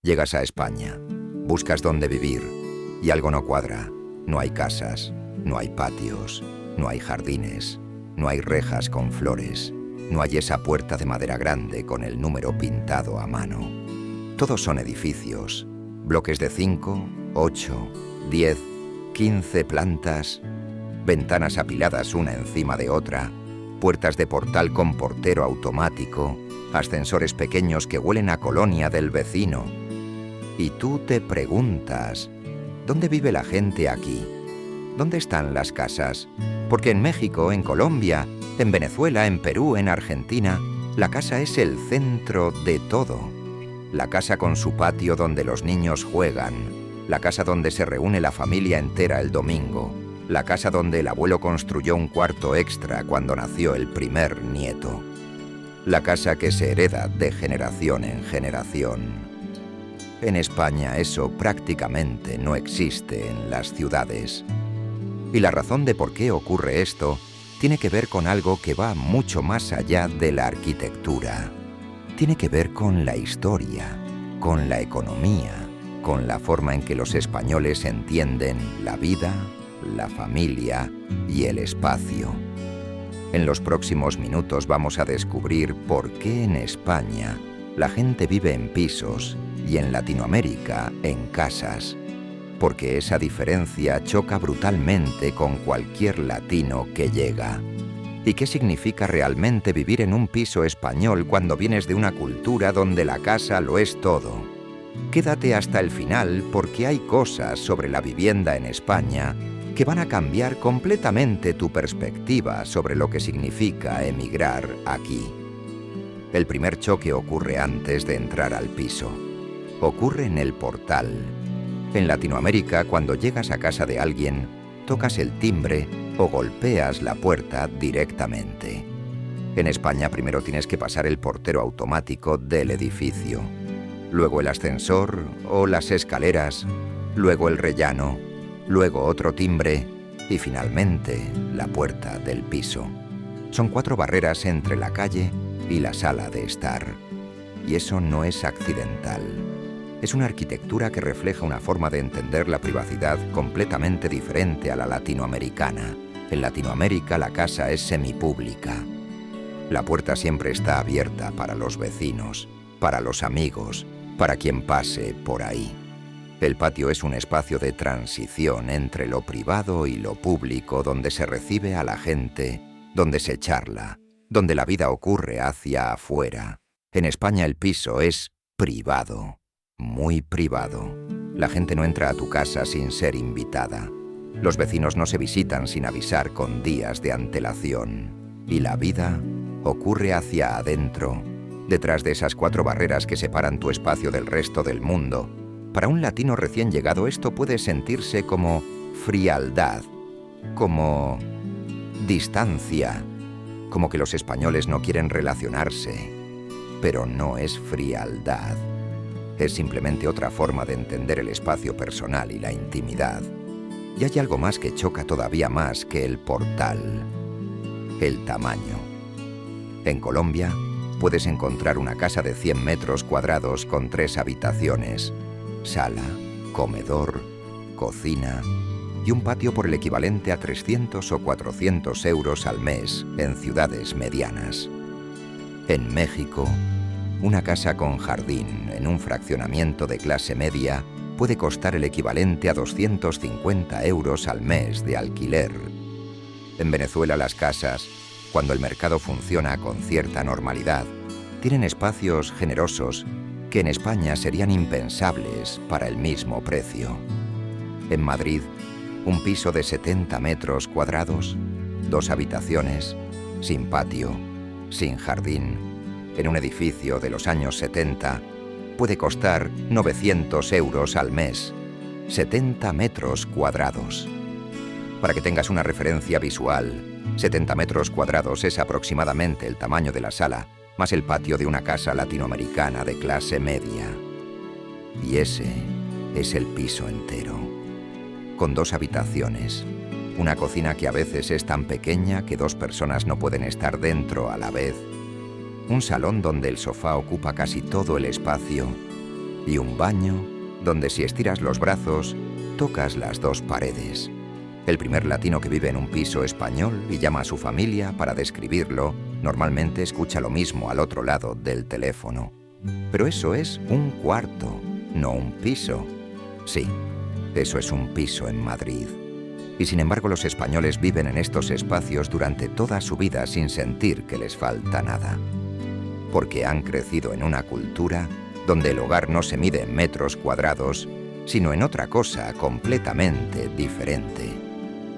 Llegas a España, buscas dónde vivir y algo no cuadra. No hay casas, no hay patios, no hay jardines, no hay rejas con flores, no hay esa puerta de madera grande con el número pintado a mano. Todos son edificios, bloques de 5, 8, 10, 15 plantas, ventanas apiladas una encima de otra, puertas de portal con portero automático, ascensores pequeños que huelen a colonia del vecino. Y tú te preguntas, ¿dónde vive la gente aquí? ¿Dónde están las casas? Porque en México, en Colombia, en Venezuela, en Perú, en Argentina, la casa es el centro de todo. La casa con su patio donde los niños juegan, la casa donde se reúne la familia entera el domingo, la casa donde el abuelo construyó un cuarto extra cuando nació el primer nieto. La casa que se hereda de generación en generación. En España eso prácticamente no existe en las ciudades. Y la razón de por qué ocurre esto tiene que ver con algo que va mucho más allá de la arquitectura. Tiene que ver con la historia, con la economía, con la forma en que los españoles entienden la vida, la familia y el espacio. En los próximos minutos vamos a descubrir por qué en España la gente vive en pisos y en Latinoamérica en casas, porque esa diferencia choca brutalmente con cualquier latino que llega. ¿Y qué significa realmente vivir en un piso español cuando vienes de una cultura donde la casa lo es todo? Quédate hasta el final porque hay cosas sobre la vivienda en España que van a cambiar completamente tu perspectiva sobre lo que significa emigrar aquí. El primer choque ocurre antes de entrar al piso. Ocurre en el portal. En Latinoamérica, cuando llegas a casa de alguien, tocas el timbre o golpeas la puerta directamente. En España primero tienes que pasar el portero automático del edificio, luego el ascensor o las escaleras, luego el rellano, luego otro timbre y finalmente la puerta del piso. Son 4 barreras entre la calle y la sala de estar. Y eso no es accidental. Es una arquitectura que refleja una forma de entender la privacidad completamente diferente a la latinoamericana. En Latinoamérica la casa es semipública. La puerta siempre está abierta para los vecinos, para los amigos, para quien pase por ahí. El patio es un espacio de transición entre lo privado y lo público donde se recibe a la gente, donde se charla, donde la vida ocurre hacia afuera. En España el piso es privado. Muy privado. La gente no entra a tu casa sin ser invitada. Los vecinos no se visitan sin avisar con días de antelación. Y la vida ocurre hacia adentro, detrás de esas 4 barreras que separan tu espacio del resto del mundo. Para un latino recién llegado esto puede sentirse como frialdad, como distancia, como que los españoles no quieren relacionarse. Pero no es frialdad. Es simplemente otra forma de entender el espacio personal y la intimidad. Y hay algo más que choca todavía más que el portal: el tamaño. En Colombia puedes encontrar una casa de 100 metros cuadrados con 3 habitaciones, sala, comedor, cocina y un patio por el equivalente a 300 o 400 euros al mes en ciudades medianas. En México, una casa con jardín en un fraccionamiento de clase media puede costar el equivalente a 250 euros al mes de alquiler. En Venezuela las casas, cuando el mercado funciona con cierta normalidad, tienen espacios generosos que en España serían impensables para el mismo precio. En Madrid, un piso de 70 metros cuadrados, 2 habitaciones, sin patio, sin jardín, en un edificio de los años 70, puede costar 900 euros al mes, 70 metros cuadrados. Para que tengas una referencia visual, 70 metros cuadrados es aproximadamente el tamaño de la sala, más el patio de una casa latinoamericana de clase media. Y ese es el piso entero, con 2 habitaciones, una cocina que a veces es tan pequeña que 2 personas no pueden estar dentro a la vez, un salón donde el sofá ocupa casi todo el espacio y un baño donde si estiras los brazos, tocas las dos paredes. El primer latino que vive en un piso español y llama a su familia para describirlo, normalmente escucha lo mismo al otro lado del teléfono. Pero eso es un cuarto, no un piso. Sí, eso es un piso en Madrid. Y sin embargo los españoles viven en estos espacios durante toda su vida sin sentir que les falta nada. Porque han crecido en una cultura donde el hogar no se mide en metros cuadrados, sino en otra cosa completamente diferente.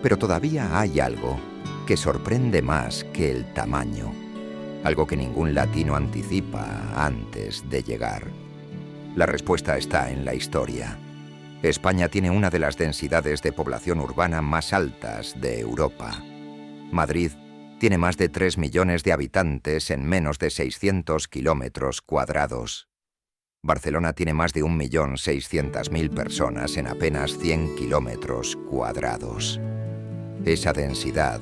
Pero todavía hay algo que sorprende más que el tamaño, algo que ningún latino anticipa antes de llegar. La respuesta está en la historia. España tiene una de las densidades de población urbana más altas de Europa. Madrid tiene más de 3 millones de habitantes en menos de 600 kilómetros cuadrados. Barcelona tiene más de 1.600.000 personas en apenas 100 kilómetros cuadrados. Esa densidad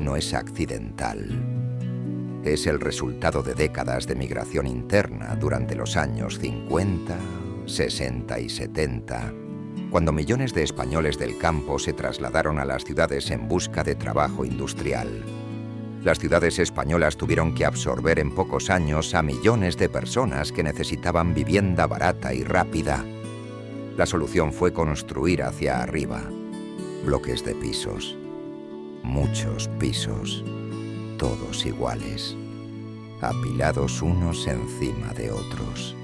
no es accidental. Es el resultado de décadas de migración interna durante los años 50, 60 y 70, cuando millones de españoles del campo se trasladaron a las ciudades en busca de trabajo industrial. Las ciudades españolas tuvieron que absorber en pocos años a millones de personas que necesitaban vivienda barata y rápida. La solución fue construir hacia arriba bloques de pisos, muchos pisos, todos iguales, apilados unos encima de otros.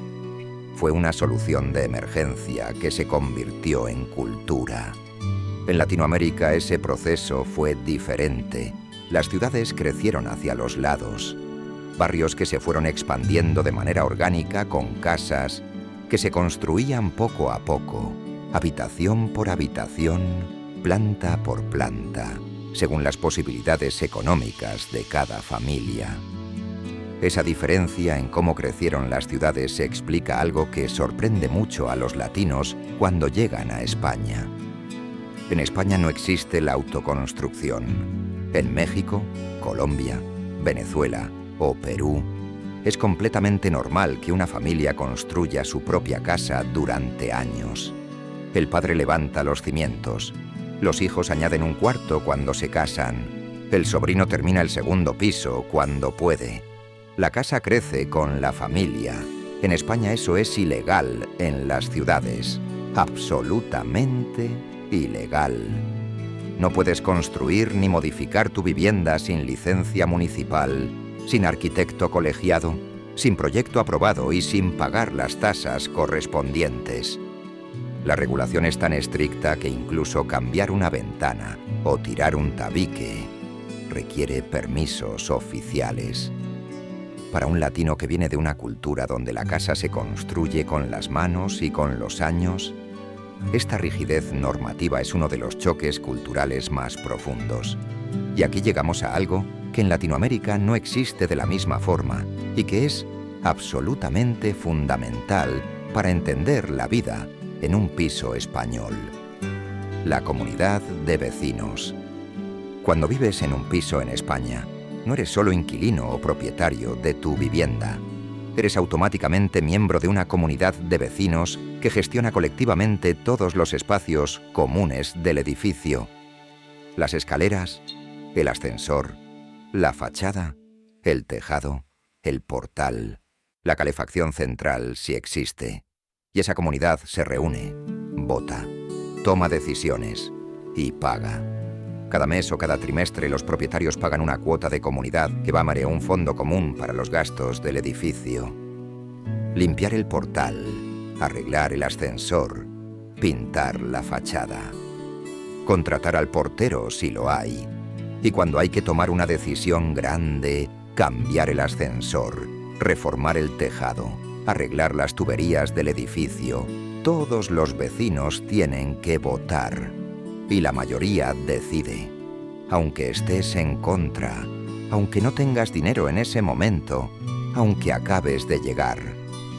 Fue una solución de emergencia que se convirtió en cultura. En Latinoamérica ese proceso fue diferente. Las ciudades crecieron hacia los lados, barrios que se fueron expandiendo de manera orgánica con casas que se construían poco a poco, habitación por habitación, planta por planta, según las posibilidades económicas de cada familia. Esa diferencia en cómo crecieron las ciudades explica algo que sorprende mucho a los latinos cuando llegan a España. En España no existe la autoconstrucción. En México, Colombia, Venezuela o Perú, es completamente normal que una familia construya su propia casa durante años. El padre levanta los cimientos, los hijos añaden un cuarto cuando se casan, el sobrino termina el segundo piso cuando puede. La casa crece con la familia. En España eso es ilegal en las ciudades, absolutamente ilegal. No puedes construir ni modificar tu vivienda sin licencia municipal, sin arquitecto colegiado, sin proyecto aprobado y sin pagar las tasas correspondientes. La regulación es tan estricta que incluso cambiar una ventana o tirar un tabique requiere permisos oficiales. Para un latino que viene de una cultura donde la casa se construye con las manos y con los años, esta rigidez normativa es uno de los choques culturales más profundos. Y aquí llegamos a algo que en Latinoamérica no existe de la misma forma y que es absolutamente fundamental para entender la vida en un piso español: la comunidad de vecinos. Cuando vives en un piso en España, no eres solo inquilino o propietario de tu vivienda. Eres automáticamente miembro de una comunidad de vecinos que gestiona colectivamente todos los espacios comunes del edificio. Las escaleras, el ascensor, la fachada, el tejado, el portal, la calefacción central si existe. Y esa comunidad se reúne, vota, toma decisiones y paga. Cada mes o cada trimestre los propietarios pagan una cuota de comunidad que va a un fondo común para los gastos del edificio. Limpiar el portal, arreglar el ascensor, pintar la fachada. Contratar al portero si lo hay. Y cuando hay que tomar una decisión grande, cambiar el ascensor, reformar el tejado, arreglar las tuberías del edificio, todos los vecinos tienen que votar. Y la mayoría decide. Aunque estés en contra, aunque no tengas dinero en ese momento, aunque acabes de llegar.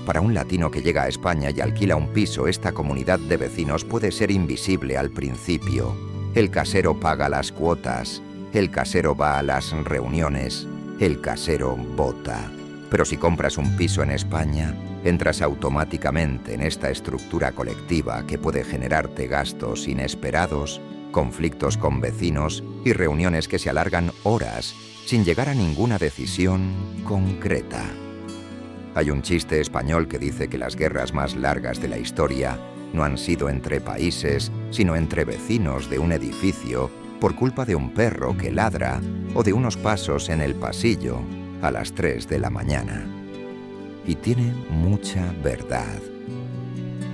Para un latino que llega a España y alquila un piso, esta comunidad de vecinos puede ser invisible al principio. El casero paga las cuotas, el casero va a las reuniones, el casero vota, Pero si compras un piso en España, entras automáticamente en esta estructura colectiva que puede generarte gastos inesperados, conflictos con vecinos y reuniones que se alargan horas sin llegar a ninguna decisión concreta. Hay un chiste español que dice que las guerras más largas de la historia no han sido entre países, sino entre vecinos de un edificio por culpa de un perro que ladra o de unos pasos en el pasillo a las 3 de la mañana. Y tiene mucha verdad.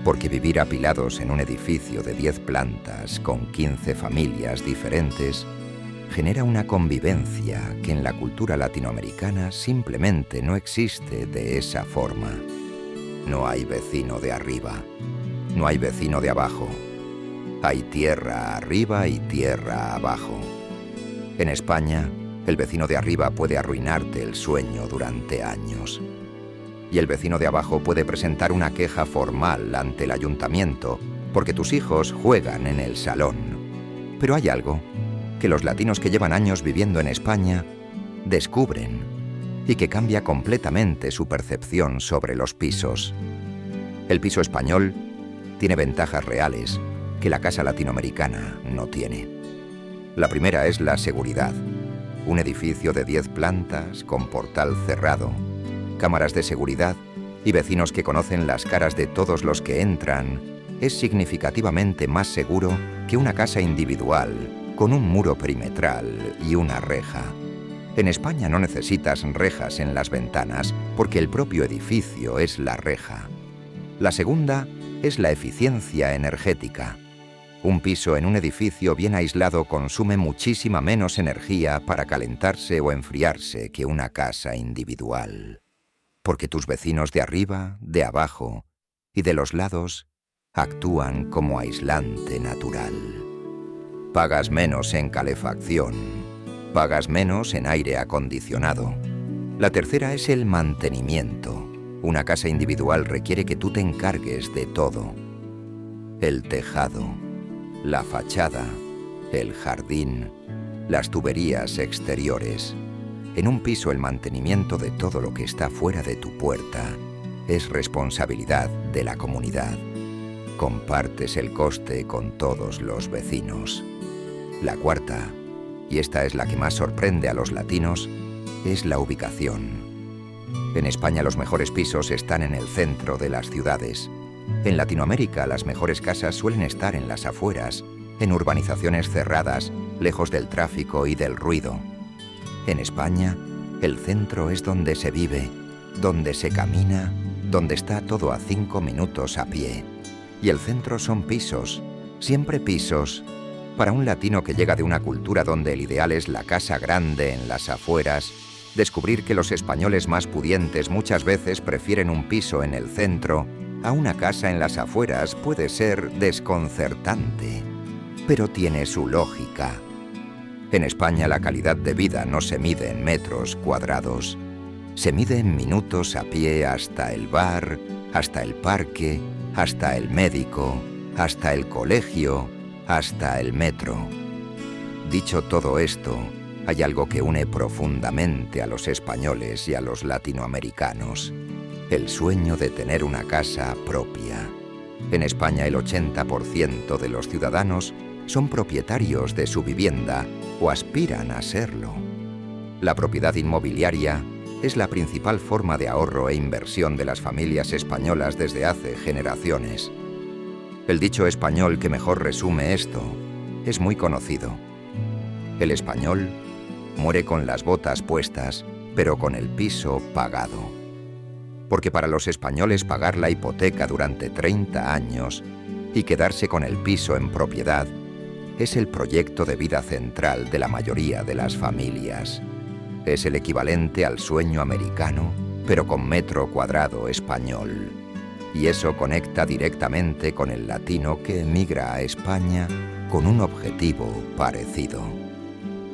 Porque vivir apilados en un edificio de 10 plantas con 15 familias diferentes genera una convivencia que en la cultura latinoamericana simplemente no existe de esa forma. No hay vecino de arriba, no hay vecino de abajo. Hay tierra arriba y tierra abajo. En España, el vecino de arriba puede arruinarte el sueño durante años. Y el vecino de abajo puede presentar una queja formal ante el ayuntamiento porque tus hijos juegan en el salón. Pero hay algo que los latinos que llevan años viviendo en España descubren y que cambia completamente su percepción sobre los pisos. El piso español tiene ventajas reales que la casa latinoamericana no tiene. La primera es la seguridad. Un edificio de 10 plantas con portal cerrado, cámaras de seguridad y vecinos que conocen las caras de todos los que entran es significativamente más seguro que una casa individual con un muro perimetral y una reja. En España no necesitas rejas en las ventanas porque el propio edificio es la reja. La segunda es la eficiencia energética. Un piso en un edificio bien aislado consume muchísima menos energía para calentarse o enfriarse que una casa individual. Porque tus vecinos de arriba, de abajo y de los lados actúan como aislante natural. Pagas menos en calefacción, pagas menos en aire acondicionado. La tercera es el mantenimiento. Una casa individual requiere que tú te encargues de todo. El tejado, la fachada, el jardín, las tuberías exteriores. En un piso el mantenimiento de todo lo que está fuera de tu puerta es responsabilidad de la comunidad. Compartes el coste con todos los vecinos. La cuarta, y esta es la que más sorprende a los latinos, es la ubicación. En España los mejores pisos están en el centro de las ciudades. En Latinoamérica las mejores casas suelen estar en las afueras, en urbanizaciones cerradas, lejos del tráfico y del ruido. En España, el centro es donde se vive, donde se camina, donde está todo a 5 minutos a pie. Y el centro son pisos, siempre pisos. Para un latino que llega de una cultura donde el ideal es la casa grande en las afueras, descubrir que los españoles más pudientes muchas veces prefieren un piso en el centro a una casa en las afueras puede ser desconcertante, pero tiene su lógica. En España la calidad de vida no se mide en metros cuadrados, se mide en minutos a pie hasta el bar, hasta el parque, hasta el médico, hasta el colegio, hasta el metro. Dicho todo esto, hay algo que une profundamente a los españoles y a los latinoamericanos: el sueño de tener una casa propia. En España el 80% de los ciudadanos son propietarios de su vivienda o aspiran a serlo. La propiedad inmobiliaria es la principal forma de ahorro e inversión de las familias españolas desde hace generaciones. El dicho español que mejor resume esto es muy conocido. El español muere con las botas puestas, pero con el piso pagado. Porque para los españoles pagar la hipoteca durante 30 años y quedarse con el piso en propiedad es el proyecto de vida central de la mayoría de las familias. Es el equivalente al sueño americano, pero con metro cuadrado español. Y eso conecta directamente con el latino que emigra a España con un objetivo parecido.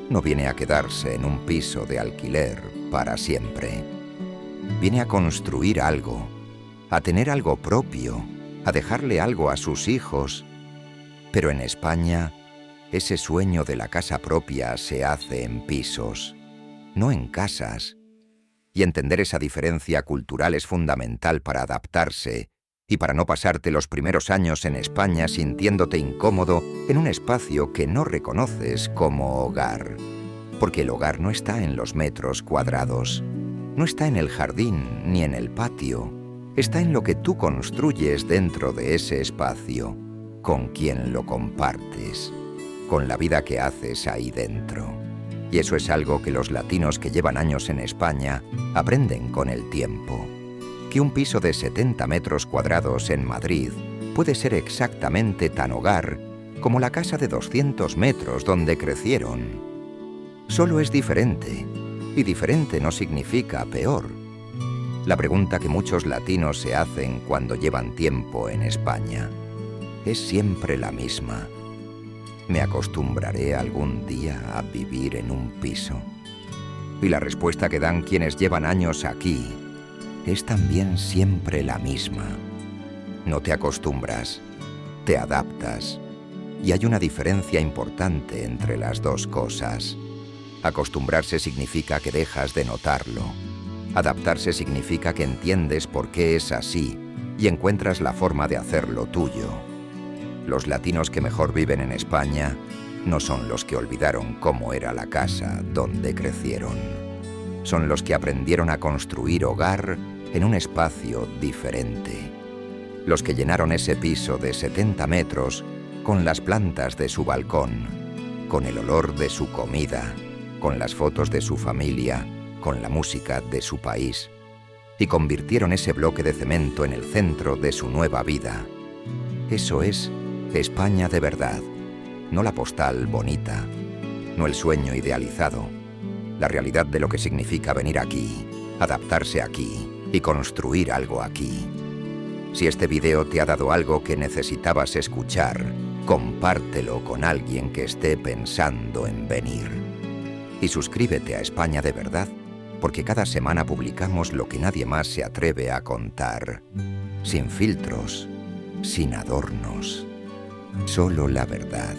No viene a quedarse en un piso de alquiler para siempre. Viene a construir algo, a tener algo propio, a dejarle algo a sus hijos. Pero en España, ese sueño de la casa propia se hace en pisos, no en casas. Y entender esa diferencia cultural es fundamental para adaptarse y para no pasarte los primeros años en España sintiéndote incómodo en un espacio que no reconoces como hogar. Porque el hogar no está en los metros cuadrados, no está en el jardín ni en el patio, está en lo que tú construyes dentro de ese espacio, con quien lo compartes, con la vida que haces ahí dentro. Y eso es algo que los latinos que llevan años en España aprenden con el tiempo. Que un piso de 70 metros cuadrados en Madrid puede ser exactamente tan hogar como la casa de 200 metros donde crecieron. Solo es diferente, y diferente no significa peor. La pregunta que muchos latinos se hacen cuando llevan tiempo en España es siempre la misma. ¿Me acostumbraré algún día a vivir en un piso? Y la respuesta que dan quienes llevan años aquí es también siempre la misma. No te acostumbras, te adaptas. Y hay una diferencia importante entre las dos cosas. Acostumbrarse significa que dejas de notarlo. Adaptarse significa que entiendes por qué es así y encuentras la forma de hacerlo tuyo. Los latinos que mejor viven en España no son los que olvidaron cómo era la casa donde crecieron. Son los que aprendieron a construir hogar en un espacio diferente. Los que llenaron ese piso de 70 metros con las plantas de su balcón, con el olor de su comida, con las fotos de su familia, con la música de su país, y convirtieron ese bloque de cemento en el centro de su nueva vida. Eso es España de verdad, no la postal bonita, no el sueño idealizado, la realidad de lo que significa venir aquí, adaptarse aquí y construir algo aquí. Si este video te ha dado algo que necesitabas escuchar, compártelo con alguien que esté pensando en venir. Y suscríbete a España de verdad, porque cada semana publicamos lo que nadie más se atreve a contar, sin filtros, sin adornos. Solo la verdad.